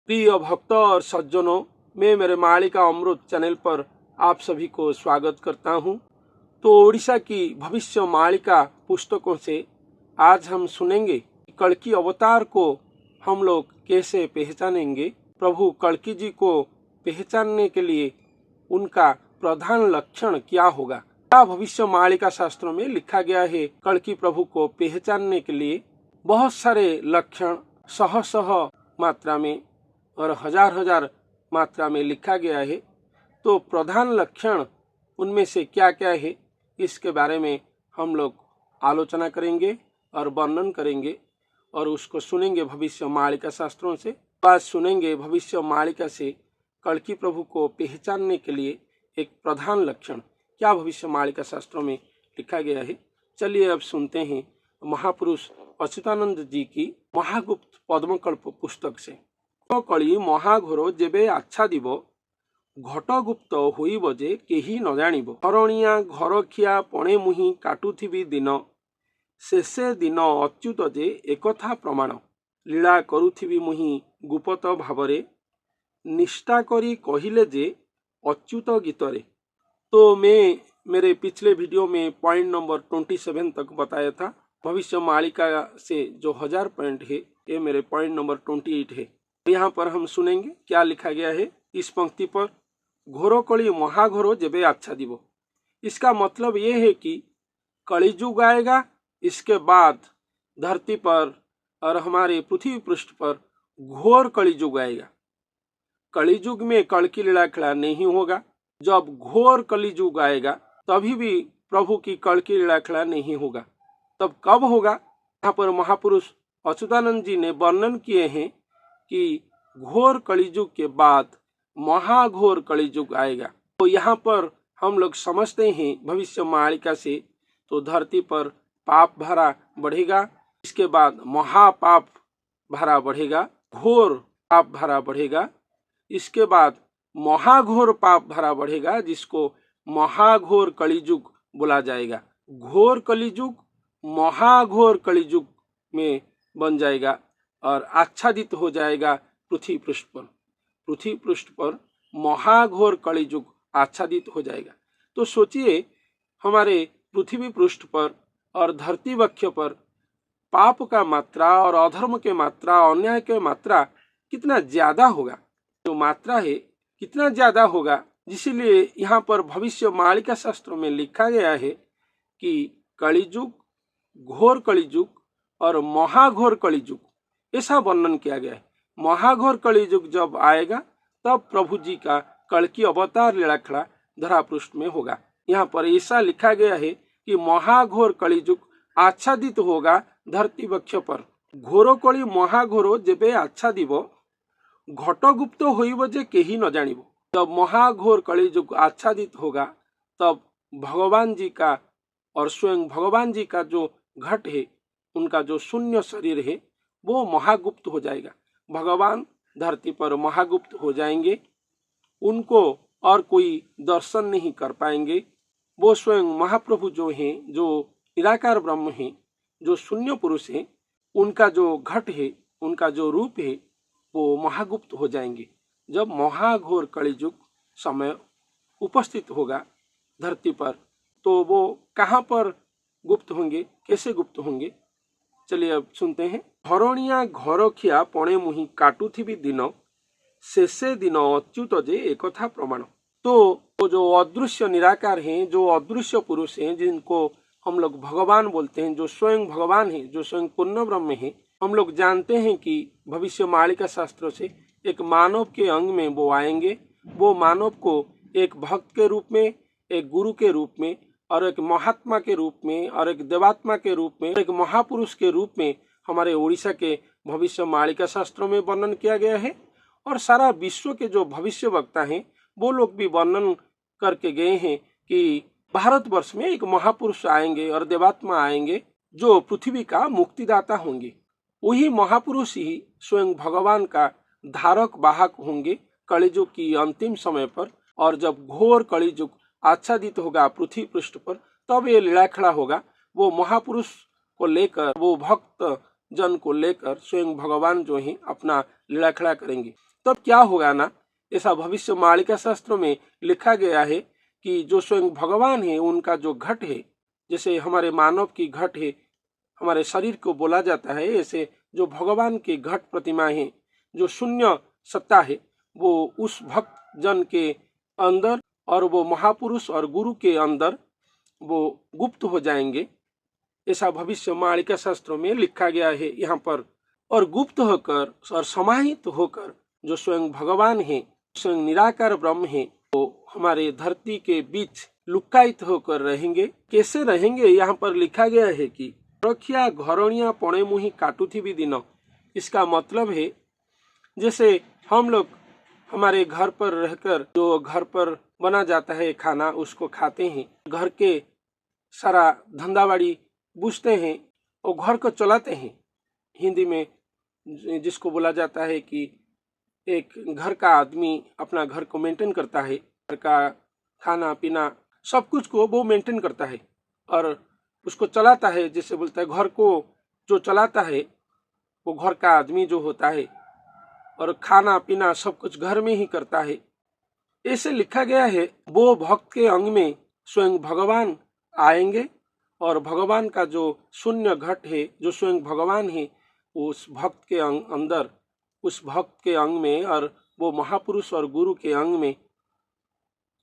प्रिय भक्त और सज्जनों, मैं मेरे मालिका अमृत चैनल पर आप सभी को स्वागत करता हूं। तो ओडिशा की भविष्य मालिका पुस्तकों से आज हम सुनेंगे कल्कि अवतार को हम लोग कैसे पहचानेंगे। प्रभु कल्कि जी को पहचानने के लिए उनका प्रधान लक्षण क्या होगा। क्या भविष्य मालिका शास्त्रों में लिखा गया है। कल्कि प्रभु को पहचानने के लिए बहुत सारे लक्षण सह मात्रा में और हजार मात्रा में लिखा गया है। तो प्रधान लक्षण उनमें से क्या क्या है, इसके बारे में हम लोग आलोचना करेंगे और वर्णन करेंगे और उसको सुनेंगे भविष्य मालिका शास्त्रों से। बात सुनेंगे भविष्य मालिका से कल्कि प्रभु को पहचानने के लिए एक प्रधान लक्षण क्या भविष्य मालिका शास्त्रों में लिखा गया है। चलिए अब सुनते हैं महापुरुष अच्युतानंद जी की महागुप्त पद्मकल्प पुस्तक से। कली महाघोर जेबे आच्छादिब घटगुप्त होइब जे केही न जानिब। हरणिया घर खिया पणे मुहि काटुथिबी दिन शेषे दिन अच्युत जे एकथा प्रमाण। लीला करुथिबी मुहि गुप्त भावरे निष्ठा करी कहिले जे अच्युत गीतरे। तो मैं मेरे पिछले वीडियो में पॉइंट नंबर 27 तक बताया था। भविष्य मालिका से जो 1000 पॉइंट है, ये मेरे पॉइंट नंबर 28 है। यहाँ पर हम सुनेंगे क्या लिखा गया है इस पंक्ति पर। घोरो कली महाघोरो जेबे आच्छादिब। इसका मतलब ये है कि कलिजुग आएगा, इसके बाद धरती पर और हमारे पृथ्वी पृष्ठ पर घोर कलिजुग आएगा। कलिजुग में कल्कि लीला खिला नहीं होगा। जब घोर कलिजुग आएगा तभी भी प्रभु की कल्कि लीला खिला नहीं होगा। तब कब होगा? यहाँ पर महापुरुष अच्युतानंद जी ने वर्णन किए हैं कि घोर कलिजुग के बाद महाघोर कलिजुग आएगा। तो यहाँ पर हम लोग समझते हैं भविष्य मालिका से, तो धरती पर पाप भरा बढ़ेगा, इसके बाद महापाप भरा बढ़ेगा, घोर पाप भरा बढ़ेगा, इसके बाद महाघोर पाप भरा बढ़ेगा, जिसको महाघोर कलिजुग बोला जाएगा। घोर कलिजुग महाघोर कलिजुग में बन जाएगा और आच्छादित हो जाएगा पृथ्वी पृष्ठ पर। पृथ्वी पृष्ठ पर महाघोर कलिजुग आच्छादित हो जाएगा। तो सोचिए, हमारे पृथ्वी पृष्ठ पर और धरती वक्ष पर पाप का मात्रा और अधर्म के मात्रा, अन्याय के मात्रा कितना ज्यादा होगा। जो मात्रा है कितना ज्यादा होगा, जिसलिए यहाँ पर भविष्य मालिका शास्त्रों में लिखा गया है कि कलिजुग, घोर कलिजुग और महाघोर कलिजुग, ऐसा वर्णन किया गया है। महाघोर कलिजुग जब आएगा तब प्रभु जी का कल्कि अवतार लीला खिला धरा पृष्ठ में होगा। यहाँ पर ऐसा लिखा गया है कि महाघोर कलिजुग आच्छादित होगा धरती वक्ष पर। घोरो कली महाघोरो जेबे आच्छादिब घटगुप्त होइब जे केही न जानिब। जब महाघोर कलिजुग आच्छादित होगा तब भगवान जी का और स्वयं भगवान जी का जो घट है, उनका जो शून्य शरीर है, वो महागुप्त हो जाएगा। भगवान धरती पर महागुप्त हो जाएंगे, उनको और कोई दर्शन नहीं कर पाएंगे। वो स्वयं महाप्रभु जो हैं, जो निराकार ब्रह्म हैं, जो शून्य पुरुष हैं, उनका जो घट है, उनका जो रूप है, वो महागुप्त हो जाएंगे। जब महाघोर कलिजुग समय उपस्थित होगा धरती पर, तो वो कहाँ पर गुप्त होंगे, कैसे गुप्त होंगे? चलिए अब सुनते हैं। हरणिया घर खिया पणे मुहि काटुथिबी दिन शेषे दिन अच्युत जे एकथा प्रमाण। तो वो जो अदृश्य निराकार हैं, जो अदृश्य पुरुष हैं, जिनको हम लोग भगवान बोलते हैं, जो स्वयं भगवान है, जो स्वयं पूर्ण ब्रह्म है, हम लोग जानते हैं कि भविष्य मालिका शास्त्रों से एक मानव के अंग में वो आएंगे। वो मानव को एक भक्त के रूप में, एक गुरु के रूप में और एक महात्मा के रूप में और एक देवात्मा के रूप में, एक महापुरुष के रूप में हमारे ओडिशा के भविष्य मालिका शास्त्रों में वर्णन किया गया है। और सारा विश्व के जो भविष्य वक्ता हैं, वो लोग भी वर्णन करके गए हैं कि भारतवर्ष में एक महापुरुष आएंगे और देवात्मा आएंगे, जो पृथ्वी का मुक्तिदाता होंगे। वही महापुरुष ही स्वयं भगवान का धारक वाहक होंगे कलिजुग की अंतिम समय पर। और जब घोर कलिजुग आच्छादित होगा पृथ्वी पृष्ठ पर, तब ये लीला खिला होगा। वो महापुरुष को लेकर, वो भक्त जन को लेकर स्वयं भगवान जो है अपना लीला खिला करेंगे। तब क्या होगा ना, ऐसा भविष्य मालिका शास्त्रों में लिखा गया है कि जो स्वयं भगवान है उनका जो घट है, जैसे हमारे मानव की घट है, हमारे शरीर को बोला जाता है, ऐसे जो भगवान के घट प्रतिमा है, जो शून्य सत्ता है, वो उस भक्त जन के अंदर और वो महापुरुष और गुरु के अंदर वो गुप्त हो जाएंगे। ऐसा भविष्य मालिका शास्त्रों में लिखा गया है यहाँ पर। और गुप्त होकर और समाहित होकर जो स्वयं भगवान है, स्वयं निराकार ब्रह्म है, वो हमारे धरती के बीच लुक्कायित होकर रहेंगे। कैसे रहेंगे, यहाँ पर लिखा गया है कि रखिया घरणिया पणे मुही काटुथी भी दिन। इसका मतलब है जैसे हम लोग हमारे घर पर रहकर जो घर पर बना जाता है खाना उसको खाते हैं, घर के सारा धंधाबाड़ी बूझते हैं और घर को चलाते हैं। हिंदी में जिसको बोला जाता है कि एक घर का आदमी अपना घर को मेंटेन करता है, घर का खाना पीना सब कुछ को वो मेंटेन करता है और उसको चलाता है। जैसे बोलता है घर को जो चलाता है वो घर का आदमी जो होता है और खाना पीना सब कुछ घर में ही करता है। ऐसे लिखा गया है वो भक्त के अंग में स्वयं भगवान आएंगे और भगवान का जो शून्य घट है, जो स्वयं भगवान है, उस भक्त के अंदर, उस भक्त के अंग में और वो महापुरुष और गुरु के अंग में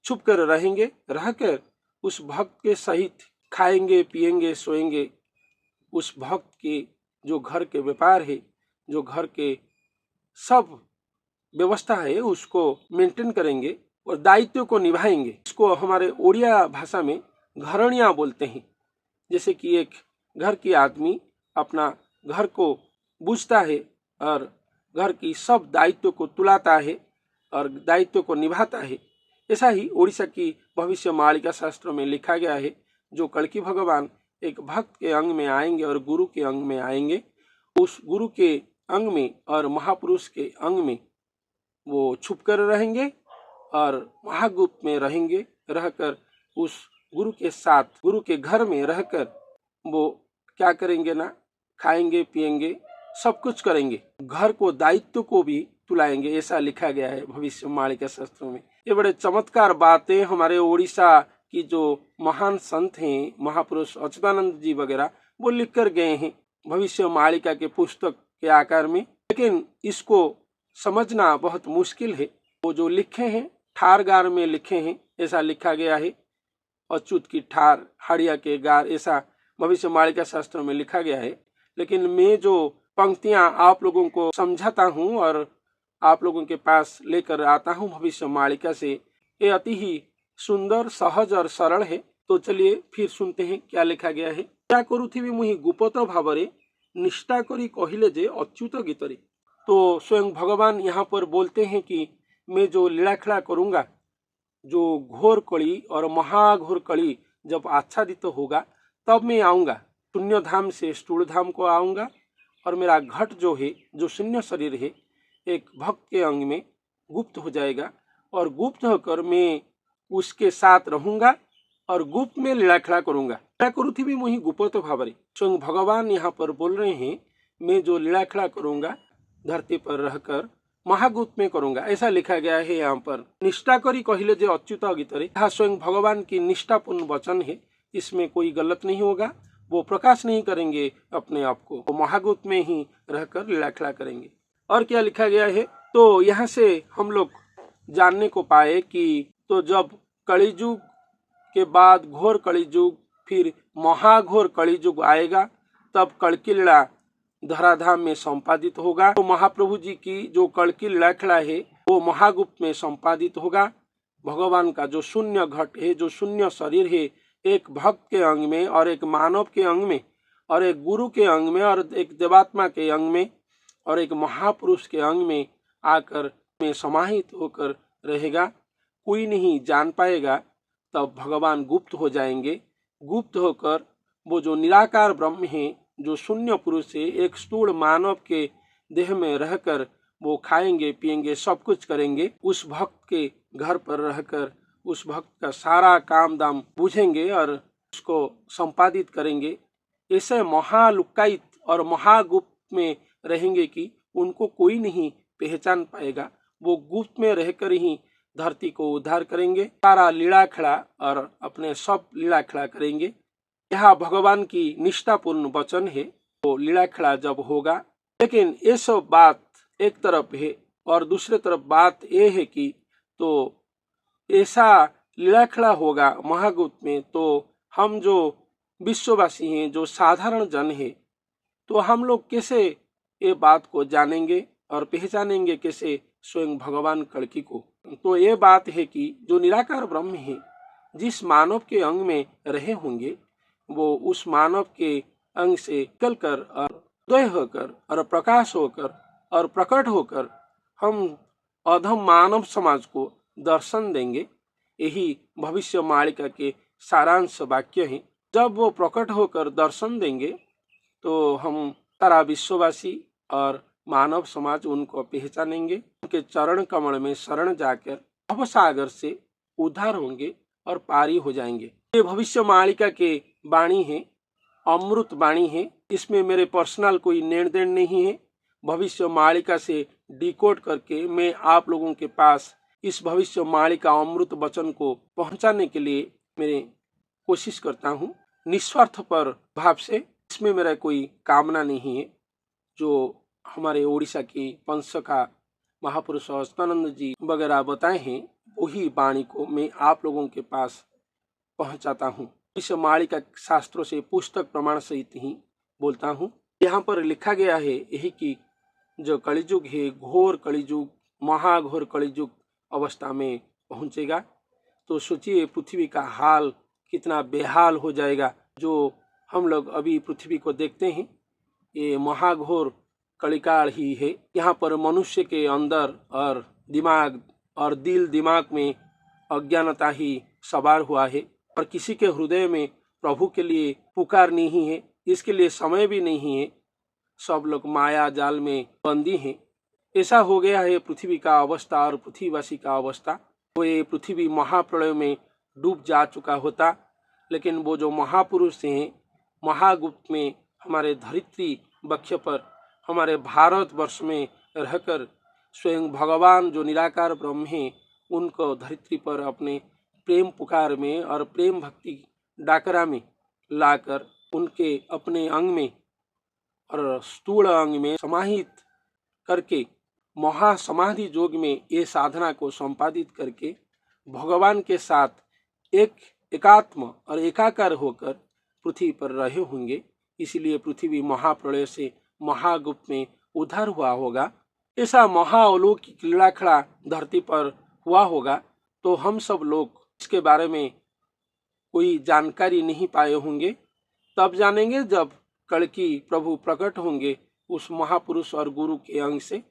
छुप कर रहेंगे। रहकर उस भक्त के सहित खाएंगे पिएंगे सोएंगे। उस भक्त के जो घर के व्यापार है, जो घर के सब व्यवस्था है उसको मेंटेन करेंगे और दायित्व को निभाएंगे। इसको हमारे ओडिया भाषा में घरणिया बोलते हैं। जैसे कि एक घर की आदमी अपना घर को बूझता है और घर की सब दायित्व को तुलाता है और दायित्व को निभाता है। ऐसा ही ओडिशा की भविष्य मालिका शास्त्रों में लिखा गया है, जो कल्कि भगवान एक भक्त के अंग में आएंगे और गुरु के अंग में आएंगे। उस गुरु के अंग में और महापुरुष के अंग में वो छुप कर रहेंगे और महागुप्त में रहेंगे। रहकर उस गुरु के साथ, गुरु के घर में रहकर वो क्या करेंगे ना, खाएंगे पिएंगे सब कुछ करेंगे, घर को दायित्व को भी तुलाएंगे। ऐसा लिखा गया है भविष्य मालिका शास्त्रों में। ये बड़े चमत्कार बातें हमारे ओडिशा की जो महान संत हैं, महापुरुष अच्युतानंद जी वगैरह, वो लिख कर गए हैं भविष्य मालिका के पुस्तक के आकार में। लेकिन इसको समझना बहुत मुश्किल है। वो जो लिखे हैं ठारगार में लिखे हैं, ऐसा लिखा गया है। अच्युत की ठार, हाड़िया के गार, ऐसा भविष्य मालिका शास्त्रों में लिखा गया है। लेकिन मैं जो पंक्तियां आप लोगों को समझाता हूं और आप लोगों के पास लेकर आता हूं भविष्य मालिका से, ये अति ही सुंदर, सहज और सरल है। तो चलिए फिर सुनते हैं क्या लिखा गया है। क्या करुथिबि मुहि गुप्त भावरे निष्ठा करी कहिले जे अच्युत गीतरे। तो स्वयं भगवान यहाँ पर बोलते हैं कि मैं जो लीलाखड़ा करूंगा, जो घोर कली और महाघोर कली जब आच्छादित होगा तब मैं आऊंगा। शून्य धाम से स्थूल धाम को आऊंगा और मेरा घट जो है, जो शून्य शरीर है, एक भक्त के अंग में गुप्त हो जाएगा और गुप्त होकर मैं उसके साथ रहूंगा और गुप्त में लीलाखड़ा करूंगा। क्या करुथिबि मुहि गुप्त भावरे। स्वयं भगवान यहाँ पर बोल रहे हैं मैं जो लीलाखड़ा करूंगा धरती पर रहकर महागुप्त में करूंगा। ऐसा लिखा गया है यहाँ पर। निष्ठा करी कहिले जे अच्युत गीतरे, यह स्वयं भगवान की निष्ठापूर्ण वचन है, इसमें कोई गलत नहीं होगा। वो प्रकाश नहीं करेंगे अपने आप को, वो महागुप्त में ही रहकर लीलाखड़ा करेंगे। और क्या लिखा गया है, तो यहाँ से हम लोग जानने को पाए कि तो जब कलियुग के बाद घोर कलियुग, फिर महाघोर कलियुग आएगा, तब कल्कि लीला धराधाम में संपादित होगा। तो महाप्रभु जी की जो कल्कि लीलाखड़ा है वो महागुप्त में संपादित होगा। भगवान का जो शून्य घट है, जो शून्य शरीर है, एक भक्त के अंग में और एक मानव के अंग में और एक गुरु के अंग में और एक देवात्मा के अंग में और एक महापुरुष के अंग में आकर में समाहित होकर रहेगा। कोई नहीं जान पाएगा। तब भगवान गुप्त हो जाएंगे। गुप्त होकर वो जो निराकार ब्रह्म है, जो शून्य पुरुष है, एक स्थूल मानव के देह में रहकर वो खाएंगे पिएंगे सब कुछ करेंगे। उस भक्त के घर पर रहकर उस भक्त का सारा काम दाम बूझेंगे और उसको संपादित करेंगे। ऐसे महालुक्कायित और महागुप्त में रहेंगे कि उनको कोई नहीं पहचान पाएगा। वो गुप्त में रहकर ही धरती को उद्धार करेंगे, सारा लीला खड़ा और अपने सब लीला खड़ा करेंगे। यह भगवान की निष्ठापूर्ण वचन है। वो लीला खड़ा जब होगा, लेकिन ये सब बात एक तरफ है और दूसरे तरफ बात ये है कि तो ऐसा लीला खड़ा होगा महागुप्त में, तो हम जो विश्ववासी हैं, जो साधारण जन है, तो हम लोग कैसे ये बात को जानेंगे और पहचानेंगे कैसे स्वयं भगवान कल्कि को। तो ये बात है कि जो निराकार ब्रह्म है, जिस मानव के अंग में रहे होंगे, वो उस मानव के अंग से निकलकर और उदय होकर और प्रकाश होकर और प्रकट होकर हम अधम मानव समाज को दर्शन देंगे। यही भविष्य मालिका के सारांश वाक्य है। जब वो प्रकट होकर दर्शन देंगे तो हम सारा विश्ववासी और मानव समाज उनको पहचानेंगे, उनके चरण कमल में शरण जाकर भवसागर से उद्धार होंगे और पारी हो जाएंगे। ये भविष्य मालिका के वाणी है, अमृत वाणी है। इसमें मेरे पर्सनल कोई लेन देन नहीं है। भविष्य मालिका से डिकोड करके मैं आप लोगों के पास इस भविष्य मालिका अमृत वचन को पहुंचाने के लिए मेरे कोशिश करता हूं, निस्वार्थ पर भाव से। इसमें मेरा कोई कामना नहीं है। जो हमारे उड़ीसा के पंचसखा महापुरुष अच्युतानंद जी वगैरह बताए हैं, वही वाणी को मैं आप लोगों के पास पहुंचाता हूं। इस मालिका शास्त्रों से पुस्तक प्रमाण सहित ही बोलता हूं। यहाँ पर लिखा गया है यही कि जो कलिजुग है, घोर कलिजुग, महाघोर कलिजुग अवस्था में पहुंचेगा, तो सोचिए पृथ्वी का हाल कितना बेहाल हो जाएगा। जो हम लोग अभी पृथ्वी को देखते हैं, ये महाघोर कलिकाल ही है। यहाँ पर मनुष्य के अंदर और दिमाग और दिल दिमाग में अज्ञानता ही सवार हुआ है और किसी के हृदय में प्रभु के लिए पुकार नहीं है, इसके लिए समय भी नहीं है। सब लोग माया जाल में बंदी हैं। ऐसा हो गया है पृथ्वी का अवस्था और पृथ्वीवासी का अवस्था। तो ये पृथ्वी महाप्रलय में डूब जा चुका होता, लेकिन वो जो महापुरुष हैं, महागुप्त में हमारे धरित्री वक्ष पर, हमारे भारतवर्ष में रहकर स्वयं भगवान जो निराकार ब्रह्म हैं, उनको धरित्री पर अपने प्रेम पुकार में और प्रेम भक्ति डाकरा में लाकर उनके अपने अंग में और स्थूल अंग में समाहित करके महासमाधि योग में ये साधना को संपादित करके भगवान के साथ एकात्म और एकाकार होकर पृथ्वी पर रहे होंगे। इसलिए पृथ्वी महाप्रलय से महागुप्त में उद्धार हुआ होगा। ऐसा महाअलौकिक लीला खड़ा धरती पर हुआ होगा, तो हम सब लोग इसके बारे में कोई जानकारी नहीं पाए होंगे। तब जानेंगे जब कल्कि प्रभु प्रकट होंगे उस महापुरुष और गुरु के अंग से।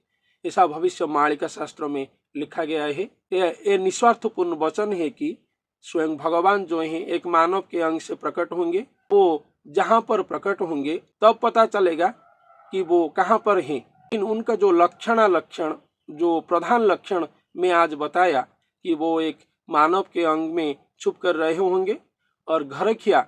ऐसा भविष्य मालिका शास्त्रों में लिखा गया है। ये निस्वार्थपूर्ण वचन है कि स्वयं भगवान जो है एक मानव के अंग से प्रकट होंगे। वो जहाँ पर प्रकट होंगे तब पता चलेगा कि वो कहाँ पर हैं। लेकिन उनका जो लक्षण जो प्रधान लक्षण मैं आज बताया कि वो एक मानव के अंग में छुप कर रहे होंगे और घरखिया,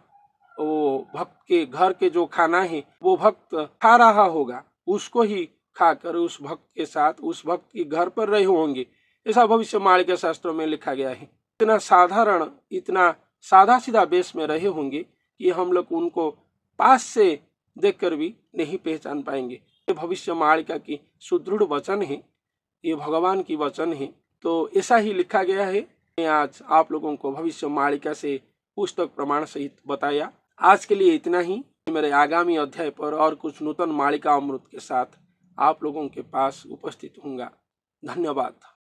वो भक्त के घर के जो खाना है वो भक्त खा रहा होगा, उसको ही खाकर उस भक्त के साथ उस भक्त के घर पर रहे होंगे। ऐसा भविष्य मालिका शास्त्रों में लिखा गया है। इतना साधारण, इतना सादा सीधा बेस में रहे होंगे कि हम लोग उनको पास से देखकर भी नहीं पहचान पाएंगे। ये भविष्य मालिका की सुदृढ़ वचन है, ये भगवान की वचन है। तो ऐसा ही लिखा गया है। मैं आज आप लोगों को भविष्य मालिका से पुस्तक प्रमाण सहित बताया। आज के लिए इतना ही। मेरे आगामी अध्याय पर और कुछ नूतन मालिका अमृत के साथ आप लोगों के पास उपस्थित होऊंगा। धन्यवाद।